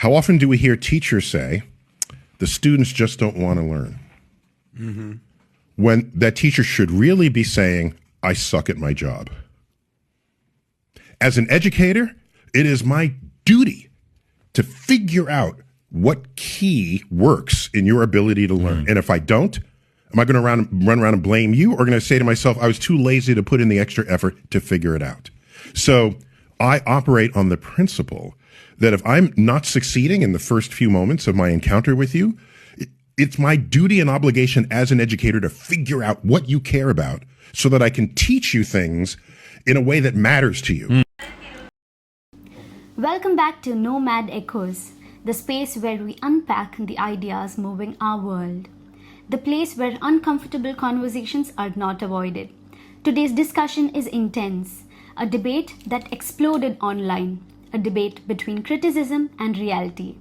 How often do we hear teachers say, the students just don't want to learn? Mm-hmm. When that teacher should really be saying, I suck at my job. As an educator, it is my duty to figure out what key works in your ability to learn. And if I don't, am I going to run around and blame you, or going to say to myself, I was too lazy to put in the extra effort to figure it out? So I operate on the principle that if I'm not succeeding in the first few moments of my encounter with you, it's my duty and obligation as an educator to figure out what you care about so that I can teach you things in a way that matters to you. Welcome back to Nomad Echoes, the space where we unpack the ideas moving our world. The place where uncomfortable conversations are not avoided. Today's discussion is intense, a debate that exploded online, a debate between criticism and reality.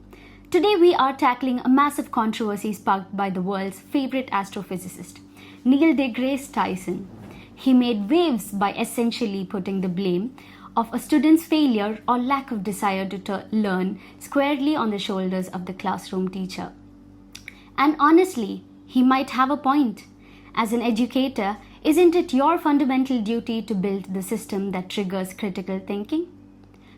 Today we are tackling a massive controversy sparked by the world's favorite astrophysicist, Neil deGrasse Tyson. He made waves by essentially putting the blame of a student's failure or lack of desire to learn squarely on the shoulders of the classroom teacher. And honestly, he might have a point. As an educator, isn't it your fundamental duty to build the system that triggers critical thinking?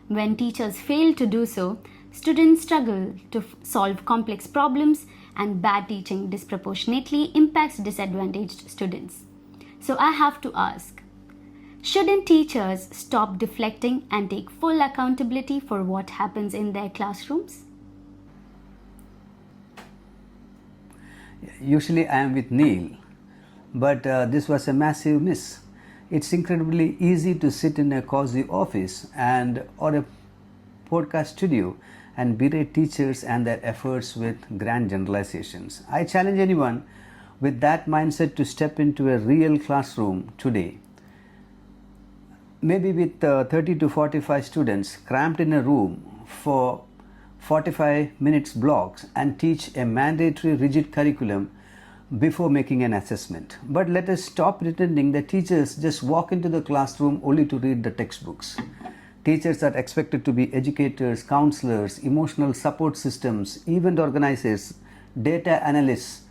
When teachers fail to do so, students struggle to solve complex problems, and bad teaching disproportionately impacts disadvantaged students. So I have to ask, shouldn't teachers stop deflecting and take full accountability for what happens in their classrooms? Usually I am with Neil, but this was a massive miss. It's incredibly easy to sit in a cozy office or a podcast studio and berate teachers and their efforts with grand generalizations. I challenge anyone with that mindset to step into a real classroom today. Maybe with 30 to 45 students cramped in a room for 45 minutes blocks and teach a mandatory rigid curriculum before making an assessment. But let us stop pretending that teachers just walk into the classroom only to read the textbooks. Teachers are expected to be educators, counselors, emotional support systems, event organizers, data analysts,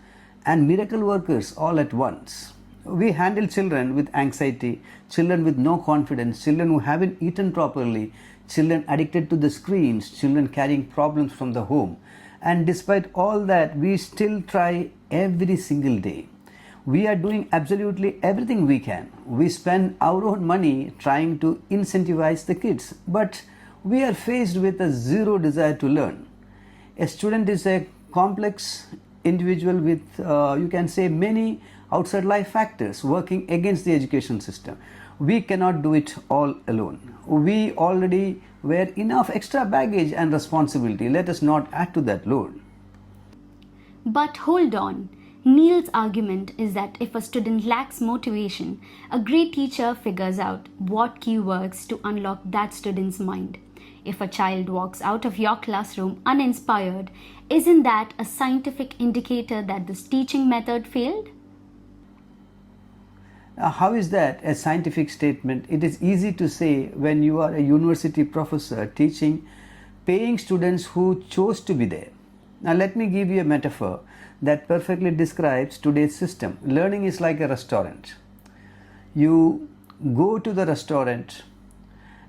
and miracle workers all at once. We handle children with anxiety, children with no confidence, children who haven't eaten properly, children addicted to the screens, children carrying problems from the home. And despite all that, we still try every single day. We are doing absolutely everything we can. We spend our own money trying to incentivize the kids, but we are faced with a zero desire to learn. A student is a complex individual with, you can say, many outside life factors working against the education system. We cannot do it all alone. We already wear enough extra baggage and responsibility. Let us not add to that load. But hold on. Neil's argument is that if a student lacks motivation, a great teacher figures out what key works to unlock that student's mind. If a child walks out of your classroom uninspired, isn't that a scientific indicator that this teaching method failed? How is that a scientific statement? It is easy to say when you are a university professor teaching paying students who chose to be there. Now let me give you a metaphor that perfectly describes today's system. Learning is like a restaurant. You go to the restaurant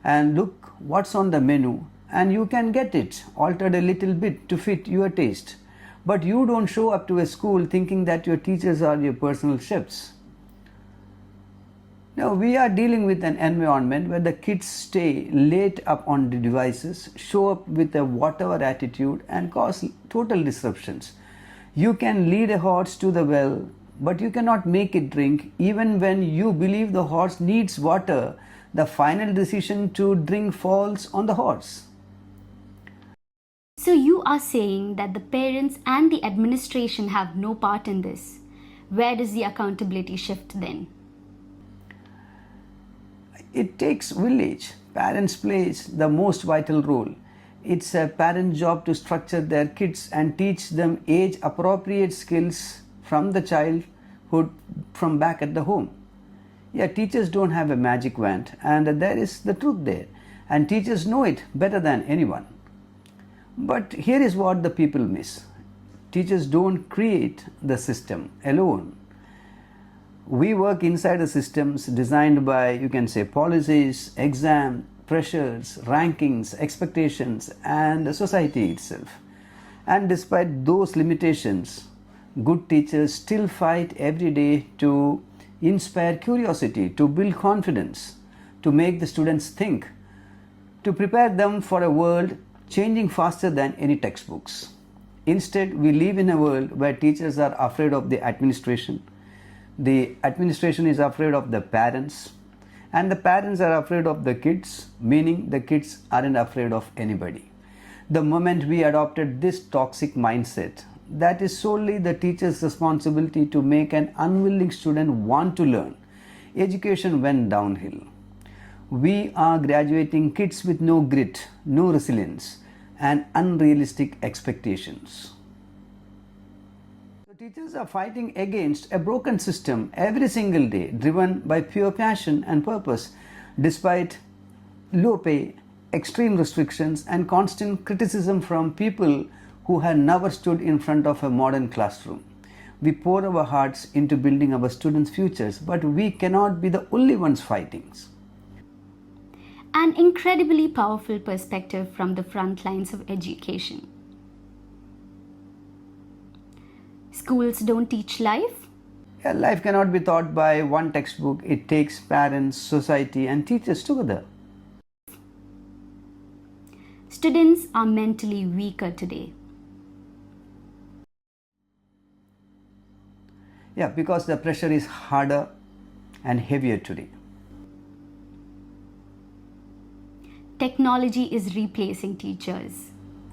and look what's on the menu, and you can get it altered a little bit to fit your taste. But you don't show up to a school thinking that your teachers are your personal chefs. Now we are dealing with an environment where the kids stay late up on the devices, show up with a whatever attitude, and cause total disruptions. You can lead a horse to the well, but you cannot make it drink. Even when you believe the horse needs water, the final decision to drink falls on the horse. So you are saying that the parents and the administration have no part in this. Where does the accountability shift then? It takes village. Parents plays the most vital role. It's a parent's job to structure their kids and teach them age appropriate skills from the childhood from back at the home. Yeah, teachers don't have a magic wand, and there is the truth there, and teachers know it better than anyone. But here is what the people miss. Teachers don't create the system alone. We work inside the systems designed by, you can say, policies, exam, pressures, rankings, expectations, and society itself. And despite those limitations, good teachers still fight every day to inspire curiosity, to build confidence, to make the students think, to prepare them for a world changing faster than any textbooks. Instead, we live in a world where teachers are afraid of the administration is afraid of the parents, and the parents are afraid of the kids, meaning the kids aren't afraid of anybody. The moment we adopted this toxic mindset, that is solely the teacher's responsibility to make an unwilling student want to learn, education went downhill. We are graduating kids with no grit, no resilience, and unrealistic expectations. So teachers are fighting against a broken system every single day, driven by pure passion and purpose, despite low pay, extreme restrictions, and constant criticism from people who have never stood in front of a modern classroom. We pour our hearts into building our students' futures, but we cannot be the only ones fighting. An incredibly powerful perspective from the front lines of education. Schools don't teach life? Yeah, life cannot be taught by one textbook. It takes parents, society, and teachers together. Students are mentally weaker today. Yeah, because the pressure is harder and heavier today. Technology is replacing teachers.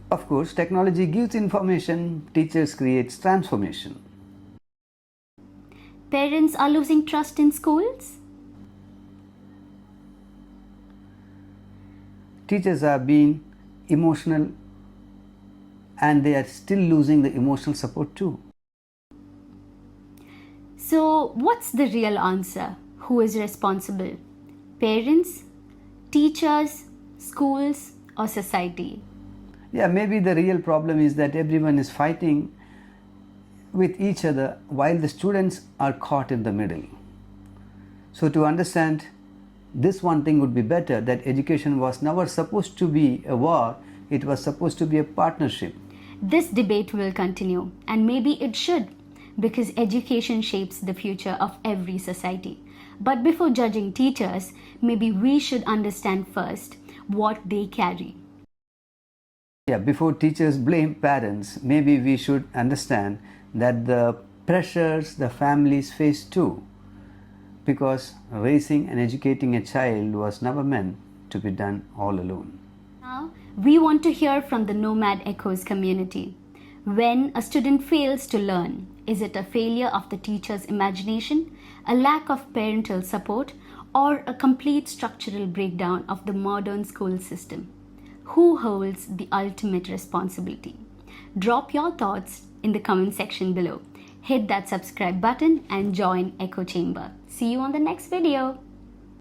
Of course, technology gives information, teachers create transformation. Parents are losing trust in schools. Teachers are being emotional and they are still losing the emotional support too. So, what's the real answer? Who is responsible? Parents, teachers, schools, or society? Yeah, maybe the real problem is that everyone is fighting with each other while the students are caught in the middle. So to understand this, one thing would be better, that education was never supposed to be a war, it was supposed to be a partnership. This debate will continue, and maybe it should, because education shapes the future of every society. But before judging teachers, maybe we should understand first what they carry. Yeah, before teachers blame parents, maybe we should understand that the pressures the families face too, because raising and educating a child was never meant to be done all alone. Now, we want to hear from the Nomad Echoes community. When a student fails to learn, is it a failure of the teacher's imagination, a lack of parental support, or a complete structural breakdown of the modern school system? Who holds the ultimate responsibility? Drop your thoughts in the comment section below. Hit that subscribe button and join Echo Chamber. See you on the next video.